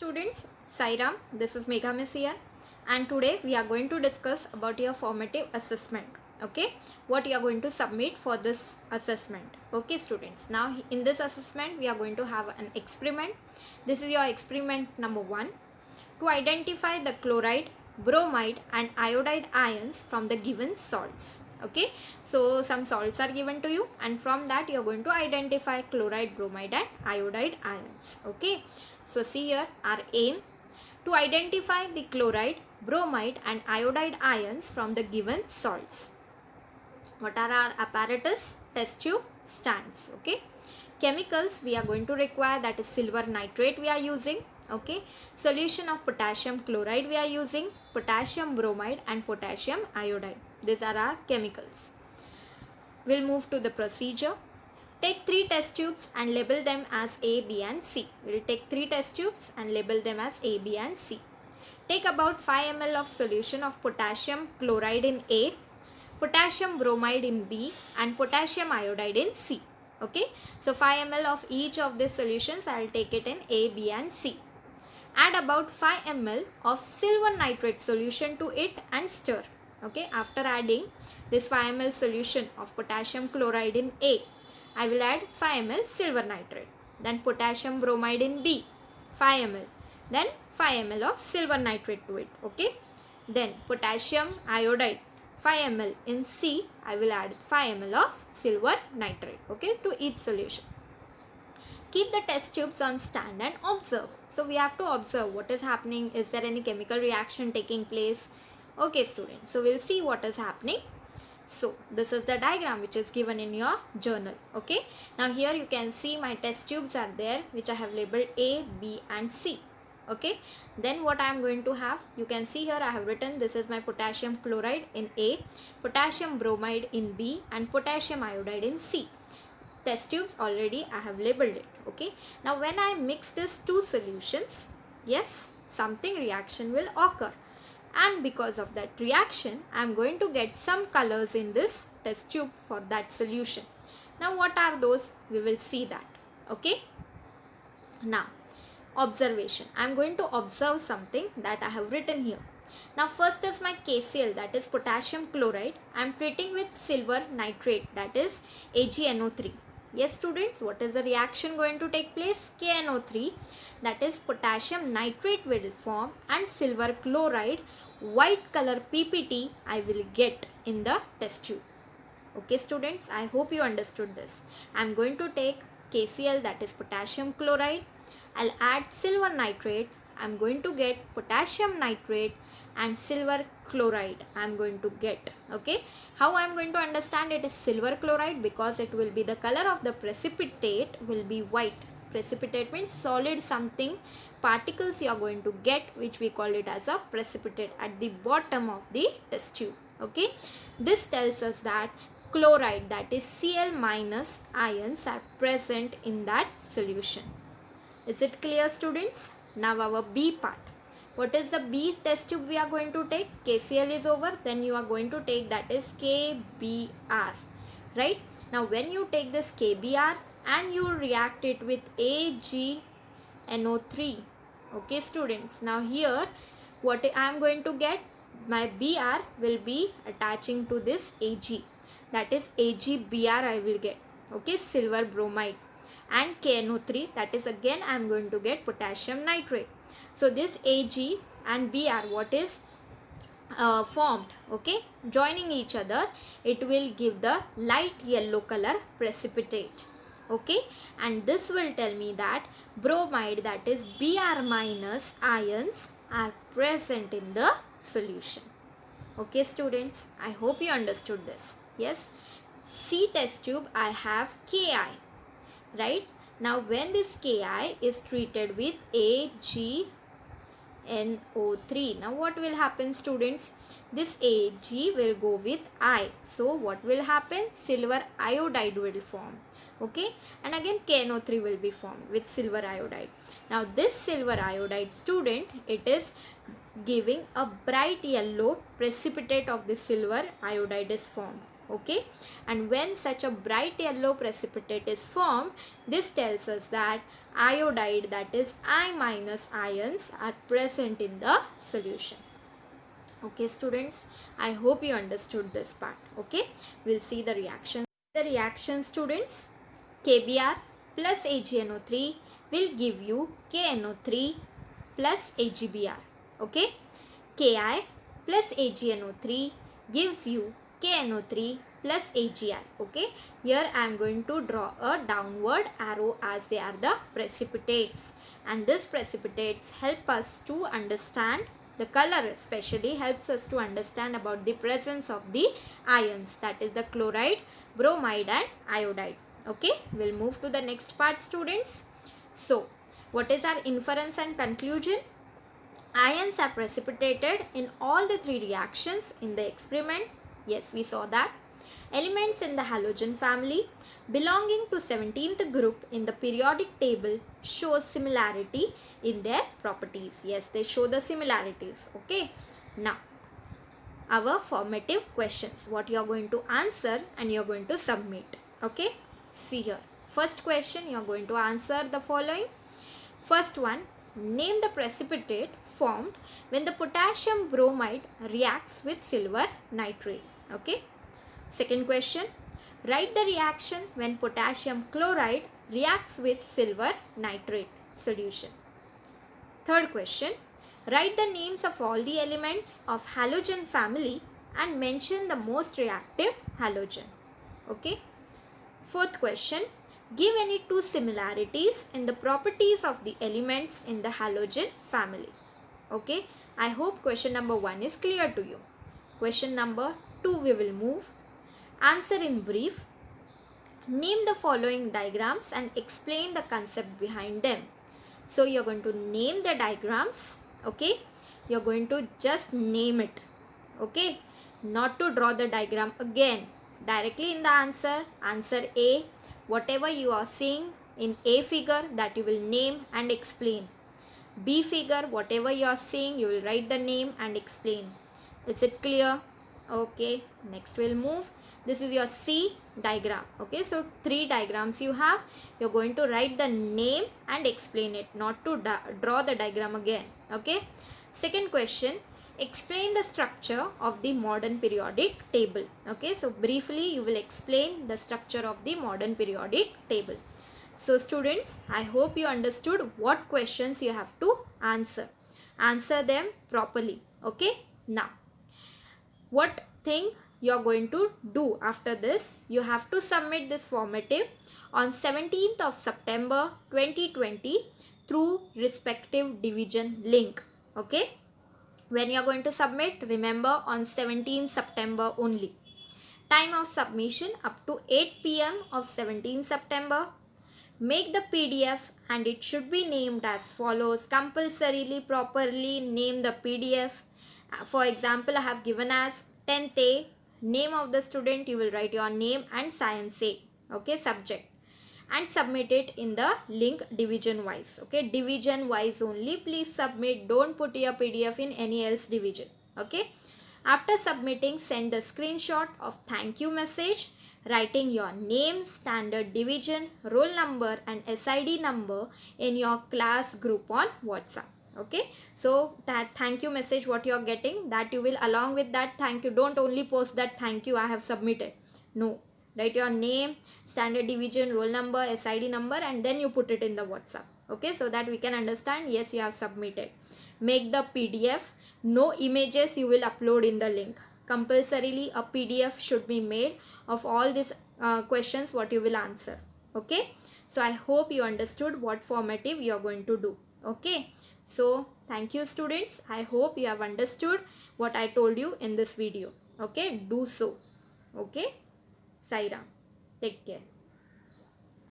Students, Sairam, this is Megha Miss here, and today we are going to discuss about your formative assessment. Okay, what you are going to submit for this assessment. Okay, students, now in this assessment we are going to have an experiment. This is your experiment number 1, to identify the chloride, bromide and iodide ions from the given salts. Okay, so some salts are given to you, and from that you are going to identify chloride, bromide and iodide ions. Okay, so see here, our aim to identify the chloride, bromide and iodide ions from the given salts. What are our apparatus? Test tube, stands. Okay, chemicals we are going to require, that is silver nitrate we are using. Okay, solution of potassium chloride we are using, potassium bromide and potassium iodide. These are our chemicals. We'll move to the procedure. Take 3 test tubes and label them as A, B and C. We'll take 3 test tubes and label them as A, B and C. Take about 5 ml of solution of potassium chloride in A, potassium bromide in B and potassium iodide in C. Okay, so 5 ml of each of these solutions I will take it in A, B and C. Add about 5 ml of silver nitrate solution to it and stir. Okay, after adding this 5 ml solution of potassium chloride in A, I will add 5 ml silver nitrate. Then potassium bromide in B, 5 ml. Then 5 ml of silver nitrate to it. Okay, then potassium iodide 5 ml in C, I will add 5 ml of silver nitrate. Okay, to each solution. Keep the test tubes on stand and observe. So we have to observe what is happening. Is there any chemical reaction taking place? Okay, students, so we'll see what is happening. So this is the diagram which is given in your journal. Okay, now here you can see my test tubes are there, which I have labeled A, B and C. Okay, then what I am going to have, you can see here I have written this is my potassium chloride in A, potassium bromide in B and potassium iodide in C. Test tubes already I have labeled it. Okay, now when I mix these two solutions, yes, something reaction will occur, and because of that reaction I am going to get some colors in this test tube for that solution. Now what are those? We will see that. Okay, now observation. I am going to observe something that I have written here. Now first is my KCl, that is potassium chloride. I am treating with silver nitrate, that is AgNO3. Yes students, what is the reaction going to take place? KNO3, that is potassium nitrate will form and silver chloride, white color PPT I will get in the test tube. Okay students, I hope you understood this. I am going to take KCl, that is potassium chloride. I'll add silver nitrate. I'm going to get potassium nitrate and silver chloride I'm going to get. Okay, how I'm going to understand it is silver chloride? Because it will be the color of the precipitate will be white. Precipitate means solid something, particles you are going to get, which we call it as a precipitate at the bottom of the test tube. Okay, this tells us that chloride, that is Cl minus ions are present in that solution. Is it clear students? Now our B part. What is the B test tube we are going to take? KCl is over, then you are going to take, that is KBr. Right? Now when you take this KBr and you react it with AgNO3. Okay students, now here what I am going to get, my Br will be attaching to this Ag. That is AgBr I will get. Okay, silver bromide. And KNO3, that is again I am going to get potassium nitrate. So this Ag and Br, what is formed, okay, joining each other, it will give the light yellow color precipitate. Okay, and this will tell me that bromide, that is Br minus ions are present in the solution. Okay students, I hope you understood this. Yes, C test tube I have Ki. Right, now when this Ki is treated with AgNO3, now what will happen students? This Ag will go with I. So what will happen? Silver iodide will form. Okay, and again KNO3 will be formed with silver iodide. Now this silver iodide student, it is giving a bright yellow precipitate of the silver iodide is formed. Okay, and when such a bright yellow precipitate is formed, this tells us that iodide, that is I minus ions, are present in the solution. Okay students, I hope you understood this part. Okay, we'll see the reaction. The reaction students, KBr plus AgNO3 will give you KNO3 plus AgBr. Okay, Ki plus AgNO3 gives you KNO3 plus AgI. Okay, here I am going to draw a downward arrow as they are the precipitates, and this precipitates help us to understand the color, especially helps us to understand about the presence of the ions, that is the chloride, bromide and iodide. Okay, we'll move to the next part students. So what is our inference and conclusion? Ions are precipitated in all the three reactions in the experiment. Yes, we saw that. Elements in the halogen family belonging to 17th group in the periodic table show similarity in their properties. Yes, they show the similarities. Okay. Now, our formative questions, what you are going to answer and you are going to submit. Okay. See here. First question, you are going to answer the following. First one, name the precipitate formed when the potassium bromide reacts with silver nitrate. Okay. Second question, write the reaction when potassium chloride reacts with silver nitrate solution. Third question, write the names of all the elements of halogen family and mention the most reactive halogen. Okay. Fourth question, give any two similarities in the properties of the elements in the halogen family. Okay, I hope question number 1 is clear to you. Question number 2 we will move. Answer in brief. Name the following diagrams and explain the concept behind them. So you are going to name the diagrams. Okay, you are going to just name it. Okay, not to draw the diagram again. Directly in the answer, answer A, whatever you are seeing in A figure, that you will name and explain. B figure, whatever you are seeing, you will write the name and explain. Is it clear? Okay, next we'll move. This is your C diagram. Okay, so 3 diagrams you have. You're going to write the name and explain it, not to draw the diagram again. Okay. Second question, explain the structure of the modern periodic table. Okay, so briefly you will explain the structure of the modern periodic table. So students, I hope you understood what questions you have to answer. Answer them properly. Okay, now what thing you are going to do after this? You have to submit this formative on 17th of September 2020 through respective division link. Okay, when you are going to submit, remember on 17th September only. Time of submission up to 8 p.m. of 17th September. Make the PDF and it should be named as follows. Compulsorily properly name the PDF. For example, I have given as 10th A. Name of the student, you will write your name and science A. Okay, subject. And submit it in the link division wise. Okay, division wise only. Please submit. Don't put your PDF in any else division. Okay. After submitting, send the screenshot of thank you message, writing your name, standard division, roll number and SID number in your class group on WhatsApp. Okay, so that thank you message what you are getting, that you will along with that thank you, don't only post that thank you I have submitted. No, write your name, standard division, roll number, SID number and then you put it in the WhatsApp. Okay, so that we can understand yes you have submitted. Make the PDF. No images you will upload in the link. Compulsorily a PDF should be made of all these questions what you will answer. Okay, so I hope you understood what formative you are going to do. Okay, so thank you students. I hope you have understood what I told you in this video. Okay, do so. Okay, Sai Ram. Take care.